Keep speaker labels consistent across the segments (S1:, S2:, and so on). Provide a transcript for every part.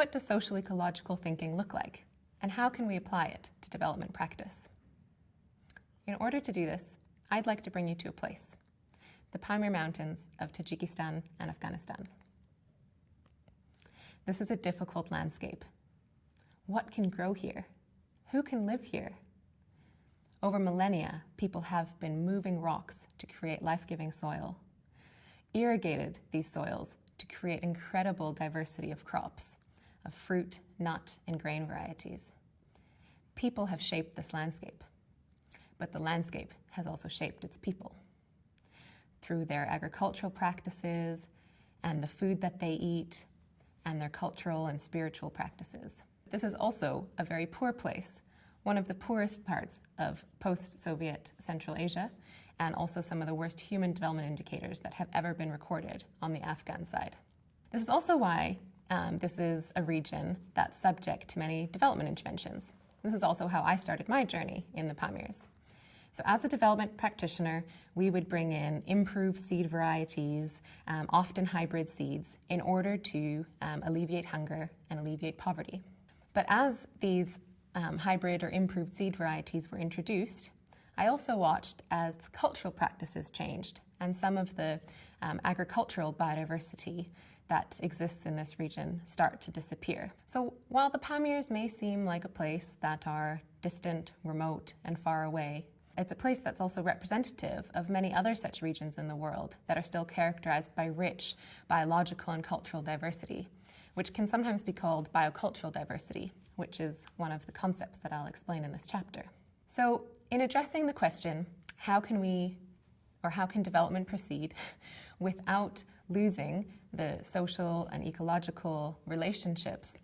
S1: What does social ecological thinking look like, and how can we apply it to development practice? In order to do this, I'd like to bring you to a place, the Pamir Mountains of Tajikistan and Afghanistan. This is a difficult landscape. What can grow here? Who can live here? Over millennia, people have been moving rocks to create life-giving soil, irrigated these soils to create incredible diversity of crops, of fruit, nut, and grain varieties. People have shaped this landscape, but the landscape has also shaped its people through their agricultural practices and the food that they eat and their cultural and spiritual practices. This is also a very poor place, one of the poorest parts of post-Soviet Central Asia, and also some of the worst human development indicators that have ever been recorded on the Afghan side. This is also why this is a region that's subject to many development interventions. This is also how I started my journey in the Pamirs. So as a development practitioner, we would bring in improved seed varieties, often hybrid seeds, in order to alleviate hunger and alleviate poverty. But as these hybrid or improved seed varieties were introduced, I also watched as the cultural practices changed and some of the agricultural biodiversity that exists in this region start to disappear. So while the Pamirs may seem like a place that are distant, remote, and far away, it's a place that's also representative of many other such regions in the world that are still characterized by rich biological and cultural diversity, which can sometimes be called biocultural diversity, which is one of the concepts that I'll explain in this chapter. So in addressing the question, how can development proceed without losing the social and ecological relationships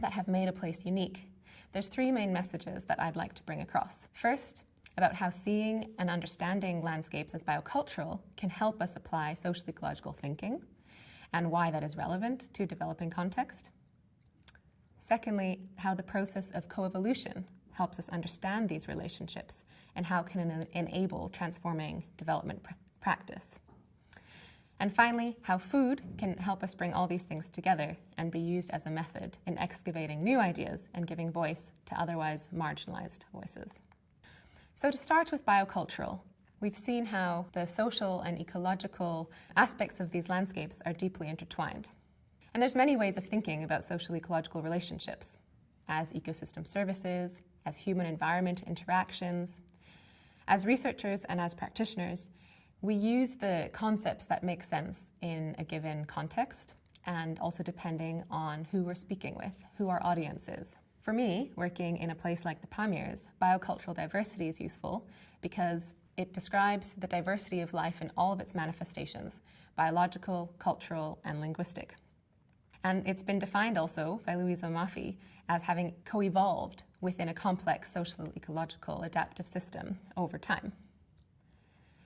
S1: that have made a place unique, there's three main messages that I'd like to bring across. First, about how seeing and understanding landscapes as biocultural can help us apply social ecological thinking and why that is relevant to a developing context. Secondly, how the process of coevolution helps us understand these relationships and how can it enable transforming development practice. And finally, how food can help us bring all these things together and be used as a method in excavating new ideas and giving voice to otherwise marginalized voices. So to start with biocultural, we've seen how the social and ecological aspects of these landscapes are deeply intertwined. And there's many ways of thinking about social ecological relationships, as ecosystem services, as human-environment interactions. As researchers and as practitioners, we use the concepts that make sense in a given context and also depending on who we're speaking with, who our audience is. For me, working in a place like the Pamirs, biocultural diversity is useful because it describes the diversity of life in all of its manifestations, biological, cultural, and linguistic. And it's been defined also by Louisa Maffei as having co-evolved within a complex social ecological adaptive system over time.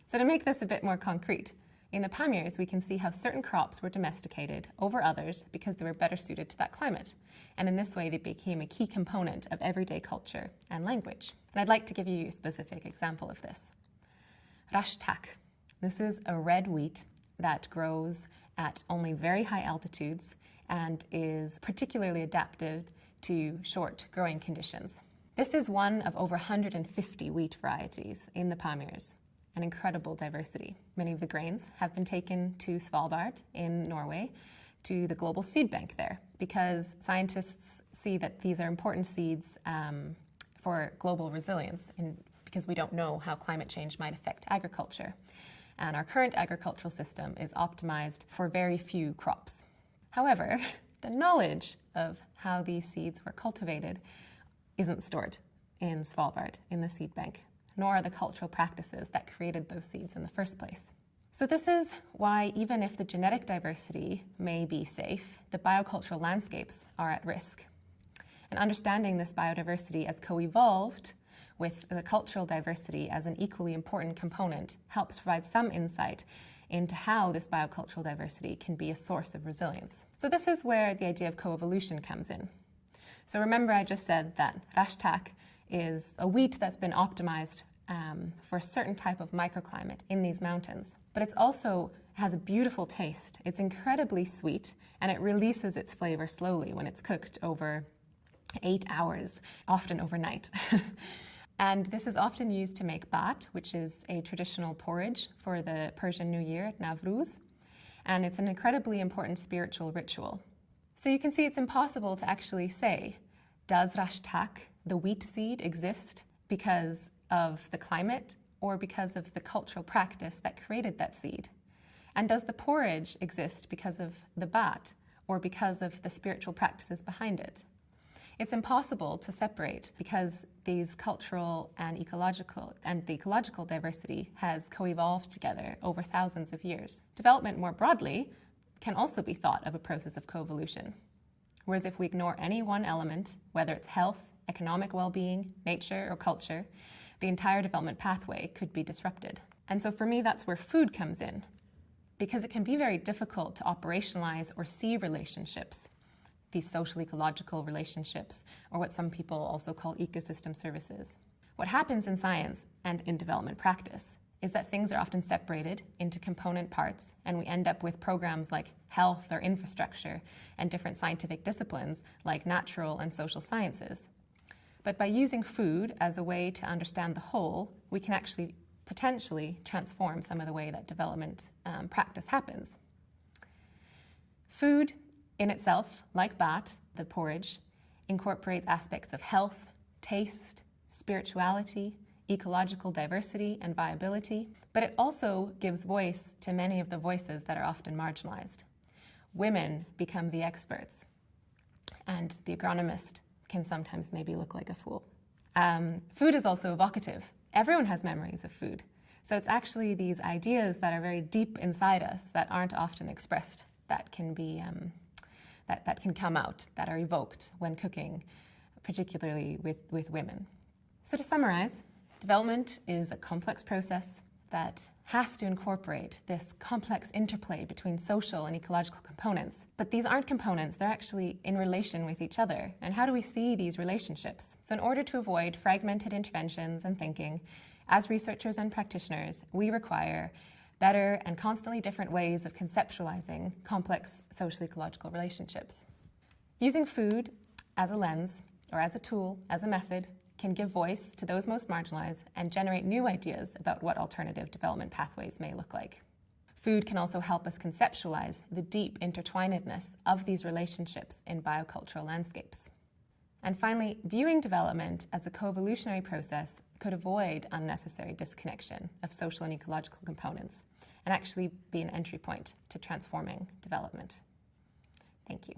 S1: So to make this a bit more concrete, in the Pamirs we can see how certain crops were domesticated over others because they were better suited to that climate. And in this way they became a key component of everyday culture and language. And I'd like to give you a specific example of this. Rashtak. This is a red wheat that grows at only very high altitudes and is particularly adapted to short growing conditions. This is one of over 150 wheat varieties in the Pamirs, an incredible diversity. Many of the grains have been taken to Svalbard in Norway, to the global seed bank there, because scientists see that these are important seeds for global resilience, because we don't know how climate change might affect agriculture. And our current agricultural system is optimized for very few crops. However, the knowledge of how these seeds were cultivated isn't stored in Svalbard, in the seed bank, nor are the cultural practices that created those seeds in the first place. So this is why even if the genetic diversity may be safe, the biocultural landscapes are at risk. And understanding this biodiversity as co-evolved with the cultural diversity as an equally important component helps provide some insight into how this biocultural diversity can be a source of resilience. So this is where the idea of coevolution comes in. So remember I just said that Rashtak is a wheat that's been optimized for a certain type of microclimate in these mountains. But it's also has a beautiful taste. It's incredibly sweet, and it releases its flavor slowly when it's cooked over 8 hours, often overnight. And this is often used to make bat, which is a traditional porridge for the Persian New Year at Navruz. And it's an incredibly important spiritual ritual. So you can see it's impossible to actually say, does rashtak, the wheat seed, exist because of the climate or because of the cultural practice that created that seed? And does the porridge exist because of the bat or because of the spiritual practices behind it? It's impossible to separate because these cultural and the ecological diversity has co-evolved together over thousands of years. Development more broadly can also be thought of a process of co-evolution. Whereas if we ignore any one element, whether it's health, economic well-being, nature, or culture, the entire development pathway could be disrupted. And so for me, that's where food comes in, because it can be very difficult to operationalize or see relationships, these social ecological relationships, or what some people also call ecosystem services. What happens in science and in development practice is that things are often separated into component parts, and we end up with programs like health or infrastructure and different scientific disciplines like natural and social sciences. But by using food as a way to understand the whole, we can actually potentially transform some of the way that development practice happens. Food in itself, like bat, the porridge, incorporates aspects of health, taste, spirituality, ecological diversity, and viability, but it also gives voice to many of the voices that are often marginalized. Women become the experts, and the agronomist can sometimes maybe look like a fool. Food is also evocative. Everyone has memories of food. So it's actually these ideas that are very deep inside us that aren't often expressed that can be that can come out, that are evoked when cooking, particularly with women. So to summarize, development is a complex process that has to incorporate this complex interplay between social and ecological components. But these aren't components, they're actually in relation with each other. And how do we see these relationships? So in order to avoid fragmented interventions and thinking, as researchers and practitioners, we require better and constantly different ways of conceptualizing complex social ecological relationships. Using food as a lens, or as a tool, as a method, can give voice to those most marginalized and generate new ideas about what alternative development pathways may look like. Food can also help us conceptualize the deep intertwinedness of these relationships in biocultural landscapes. And finally, viewing development as a co-evolutionary process could avoid unnecessary disconnection of social and ecological components and actually be an entry point to transforming development. Thank you.